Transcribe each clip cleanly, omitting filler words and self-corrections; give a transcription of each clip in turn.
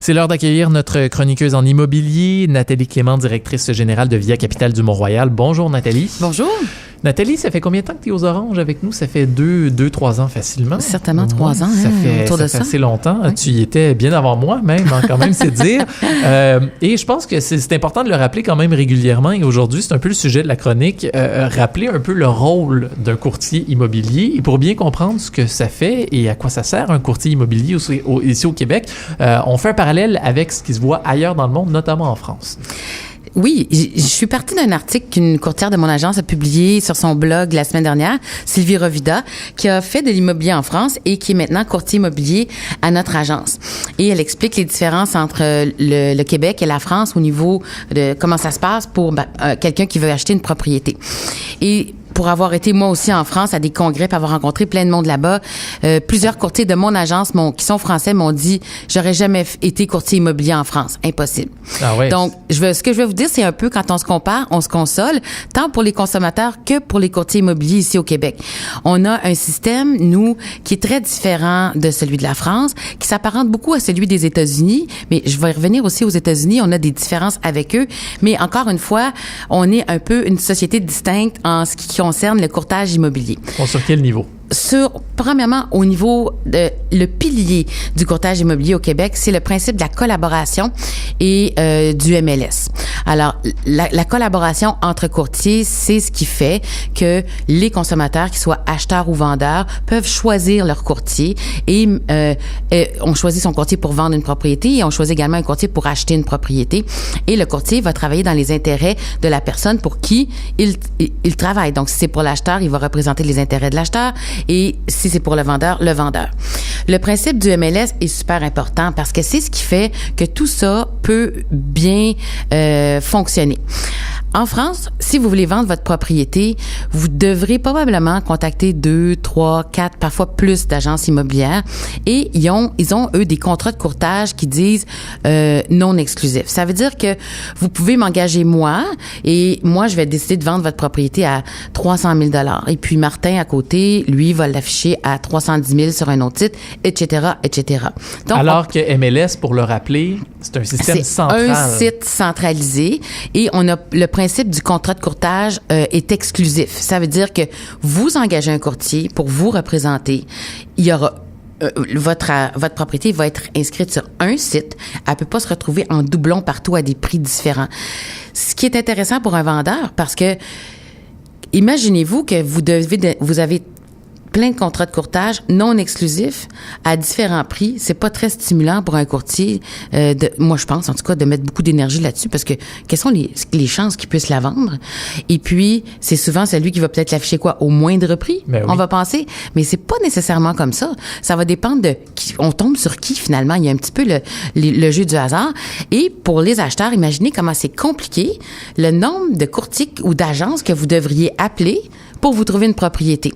C'est l'heure d'accueillir notre chroniqueuse en immobilier, Nathalie Clément, directrice générale de Via Capitale du Mont-Royal. Bonjour Nathalie. Bonjour. Nathalie, ça fait combien de temps que tu es aux Oranges avec nous? Ça fait 3 ans facilement. Certainement 3 ans, ça fait assez longtemps. Oui. Tu y étais bien avant moi même, quand même, c'est dire. Et je pense que c'est important de le rappeler quand même régulièrement. Et aujourd'hui, c'est un peu le sujet de la chronique. Rappeler un peu le rôle d'un courtier immobilier. Et pour bien comprendre ce que ça fait et à quoi ça sert un courtier immobilier ici au Québec, on fait un parallèle avec ce qui se voit ailleurs dans le monde, notamment en France. Oui, je suis partie d'un article qu'une courtière de mon agence a publié sur son blog la semaine dernière, Sylvie Rovida, qui a fait de l'immobilier en France et qui est maintenant courtier immobilier à notre agence. Et elle explique les différences entre le Québec et la France au niveau de comment ça se passe pour quelqu'un qui veut acheter une propriété. Et pour avoir été moi aussi en France à des congrès, pour avoir rencontré plein de monde là-bas, plusieurs courtiers de mon agence qui sont français m'ont dit « J'aurais jamais été courtier immobilier en France. Impossible. » Ah ouais. Donc, ce que je vais vous dire, c'est un peu quand on se compare, on se console, tant pour les consommateurs que pour les courtiers immobiliers ici au Québec. On a un système, nous, qui est très différent de celui de la France, qui s'apparente beaucoup à celui des États-Unis, mais je vais revenir aussi aux États-Unis, on a des différences avec eux, mais encore une fois, on est un peu une société distincte en ce qui concerne le courtage immobilier. Sur quel niveau? Premièrement, au niveau le pilier du courtage immobilier au Québec, c'est le principe de la collaboration et du MLS. Alors, la collaboration entre courtiers, c'est ce qui fait que les consommateurs, qu'ils soient acheteurs ou vendeurs, peuvent choisir leur courtier et on choisit son courtier pour vendre une propriété et on choisit également un courtier pour acheter une propriété. Et le courtier va travailler dans les intérêts de la personne pour qui il travaille. Donc, si c'est pour l'acheteur, il va représenter les intérêts de l'acheteur. Et si c'est pour le vendeur, le vendeur. Le principe du MLS est super important parce que c'est ce qui fait que tout ça peut bien fonctionner. En France, si vous voulez vendre votre propriété, vous devrez probablement contacter 2, 3, 4, parfois plus d'agences immobilières et ils ont eux des contrats de courtage qui disent non exclusifs. Ça veut dire que vous pouvez m'engager moi et moi je vais décider de vendre votre propriété à 300 000 $ et puis Martin à côté, lui va l'afficher à 310 000 sur un autre site, etc., etc. Donc, alors que MLS, pour le rappeler, c'est un système central. Un site centralisé et on a le principe du contrat de courtage est exclusif. Ça veut dire que vous engagez un courtier pour vous représenter. Il y aura votre propriété va être inscrite sur un site. Elle peut pas se retrouver en doublon partout à des prix différents. Ce qui est intéressant pour un vendeur parce que imaginez-vous que vous avez plein de contrats de courtage non exclusifs à différents prix. C'est pas très stimulant pour un courtier, moi je pense en tout cas, de mettre beaucoup d'énergie là-dessus parce que quelles sont les chances qu'il puisse la vendre? Et puis, c'est souvent celui qui va peut-être l'afficher au moindre prix, oui. On va penser. Mais c'est pas nécessairement comme ça. Ça va dépendre de qui, on tombe sur qui finalement. Il y a un petit peu le jeu du hasard. Et pour les acheteurs, imaginez comment c'est compliqué le nombre de courtiers ou d'agences que vous devriez appeler pour vous trouver une propriété.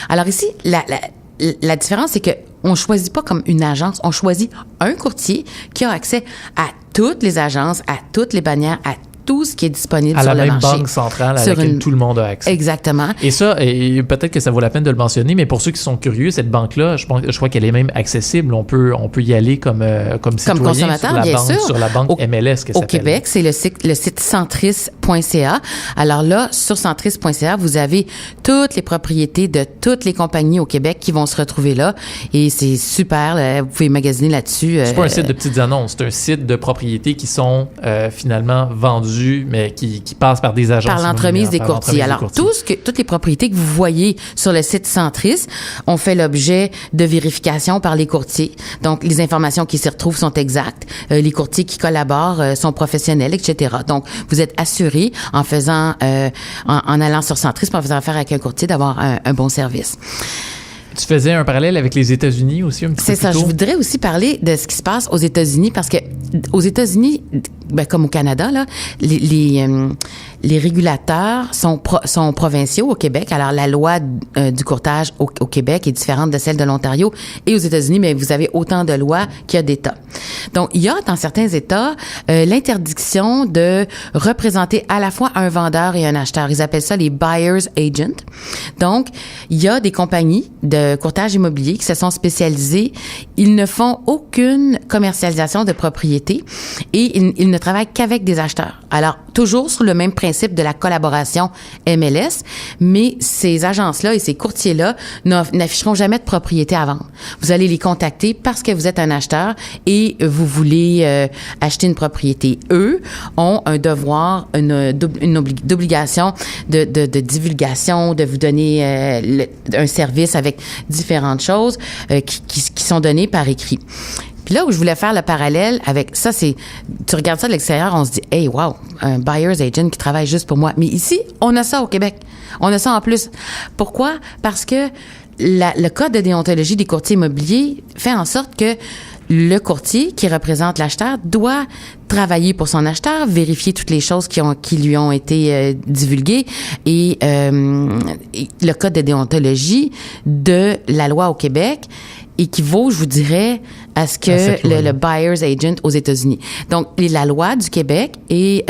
Alors ici, la différence, c'est que on choisit pas comme une agence, on choisit un courtier qui a accès à toutes les agences, à toutes les bannières, à tout ce qui est disponible sur le marché. À la même banque centrale à laquelle tout le monde a accès. Exactement. Et ça, et peut-être que ça vaut la peine de le mentionner, mais pour ceux qui sont curieux, cette banque-là, je crois qu'elle est même accessible. On peut y aller comme citoyen consommateur, sur la bien sûr. Sur la banque MLS. Au Québec, c'est le site centris.ca. Alors là, sur centris.ca, vous avez toutes les propriétés de toutes les compagnies au Québec qui vont se retrouver là. Et c'est super. Vous pouvez magasiner là-dessus. C'est pas un site de petites annonces. C'est un site de propriétés qui sont finalement vendues, mais qui passent par des agences. Par l'entremise des courtiers. Alors, toutes les propriétés que vous voyez sur le site Centris ont fait l'objet de vérification par les courtiers. Donc, les informations qui s'y retrouvent sont exactes. Les courtiers qui collaborent sont professionnels, etc. Donc, vous êtes assuré en allant sur Centris, en faisant affaire avec un courtier, d'avoir un bon service. Tu faisais un parallèle avec les États-Unis aussi un petit peu plus tôt. C'est ça. Je voudrais aussi parler de ce qui se passe aux États-Unis parce que aux États-Unis, comme au Canada, là, les régulateurs sont provinciaux au Québec. Alors, la loi du courtage au Québec est différente de celle de l'Ontario. Et aux États-Unis, mais vous avez autant de lois qu'il y a d'États. Donc, il y a dans certains États l'interdiction de représenter à la fois un vendeur et un acheteur. Ils appellent ça les buyer's agent. Donc, il y a des compagnies de courtage immobilier qui se sont spécialisées. Ils ne font aucune commercialisation de propriété et ils ne travaillent qu'avec des acheteurs. Alors, toujours sur le même principe de la collaboration MLS, mais ces agences-là et ces courtiers-là n'afficheront jamais de propriété à vendre. Vous allez les contacter parce que vous êtes un acheteur et vous voulez acheter une propriété. Eux ont un devoir, une obligation de divulgation, de vous donner un service avec différentes choses qui sont données par écrit. Puis là où je voulais faire le parallèle avec ça, c'est, tu regardes ça de l'extérieur, on se dit, hey, wow, un buyer's agent qui travaille juste pour moi. Mais ici, on a ça au Québec. On a ça en plus. Pourquoi? Parce que le code de déontologie des courtiers immobiliers fait en sorte que le courtier qui représente l'acheteur doit travailler pour son acheteur, vérifier toutes les choses qui lui ont été divulguées et le code de déontologie de la loi au Québec équivaut, je vous dirais, à ce que le buyer's agent aux États-Unis. Donc, la loi du Québec est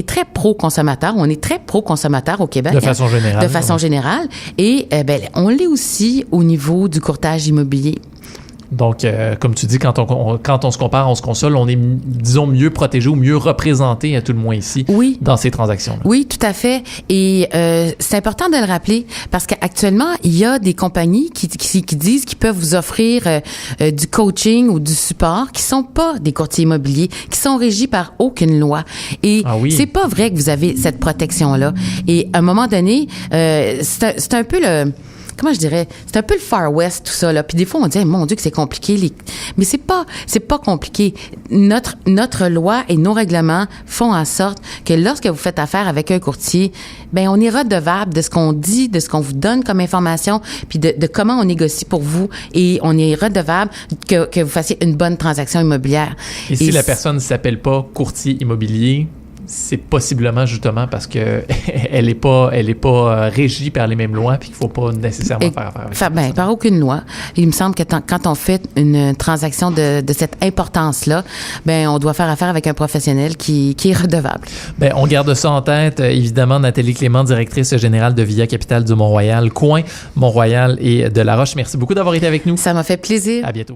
très pro-consommateur. On est très pro-consommateur au Québec. De façon générale. De façon générale. Et on l'est aussi au niveau du courtage immobilier. Donc, comme tu dis, quand on se compare, on se console, on est, disons, mieux protégé ou mieux représenté, à tout le moins ici, oui, dans ces transactions-là. Oui, tout à fait. Et c'est important de le rappeler parce qu'actuellement, il y a des compagnies qui disent qu'ils peuvent vous offrir du coaching ou du support qui sont pas des courtiers immobiliers, qui sont régis par aucune loi. Et c'est pas vrai que vous avez cette protection-là. Et à un moment donné, c'est un peu comment je dirais, c'est un peu le Far West, tout ça, là. Puis des fois, on dit, mon Dieu, que c'est compliqué. Mais c'est pas compliqué. Notre loi et nos règlements font en sorte que lorsque vous faites affaire avec un courtier, on est redevable de ce qu'on dit, de ce qu'on vous donne comme information, puis de comment on négocie pour vous. Et on est redevable que vous fassiez une bonne transaction immobilière. Et si la personne ne s'appelle pas courtier immobilier, c'est possiblement justement parce que elle est pas régie par les mêmes lois puis qu'il faut pas nécessairement faire affaire avec par aucune loi. Il me semble que quand on fait une transaction de cette importance-là, on doit faire affaire avec un professionnel qui est redevable. On garde ça en tête. Évidemment, Nathalie Clément, directrice générale de Via Capital du Mont-Royal, coin Mont-Royal et de La Roche. Merci beaucoup d'avoir été avec nous. Ça m'a fait plaisir. À bientôt.